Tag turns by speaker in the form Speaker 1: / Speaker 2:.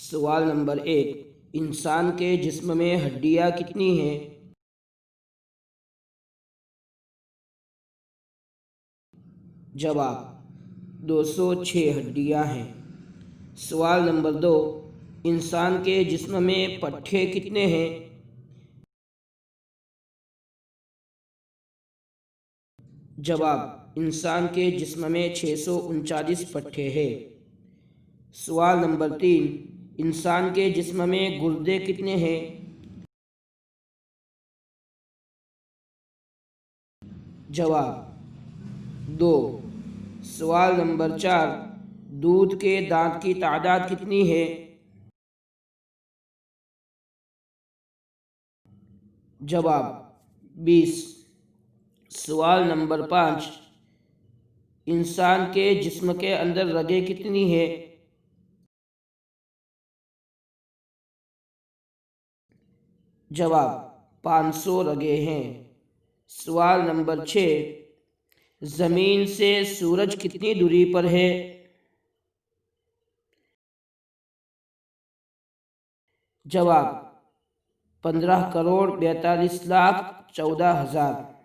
Speaker 1: सवाल नंबर 1, इंसान के जिस्म में हड्डियाँ कितनी हैं? जवाब 206 हड्डियाँ हैं। सवाल नंबर 2, इंसान के जिस्म में पट्टे कितने हैं? जवाब, इंसान के जिस्म में 639 पट्टे हैं। सवाल नंबर 3, इंसान के जिस्म में गुर्दे कितने हैं? जवाब 2। सवाल नंबर 4, दूध के दांत की तादाद कितनी है? जवाब 20। सवाल नंबर 5, इंसान के जिस्म के अंदर रगें कितनी है? जवाब 500 रगें हैं। सवाल नंबर 6, ज़मीन से सूरज कितनी दूरी पर है? जवाब 15 करोड़ 42 लाख 14 हज़ार।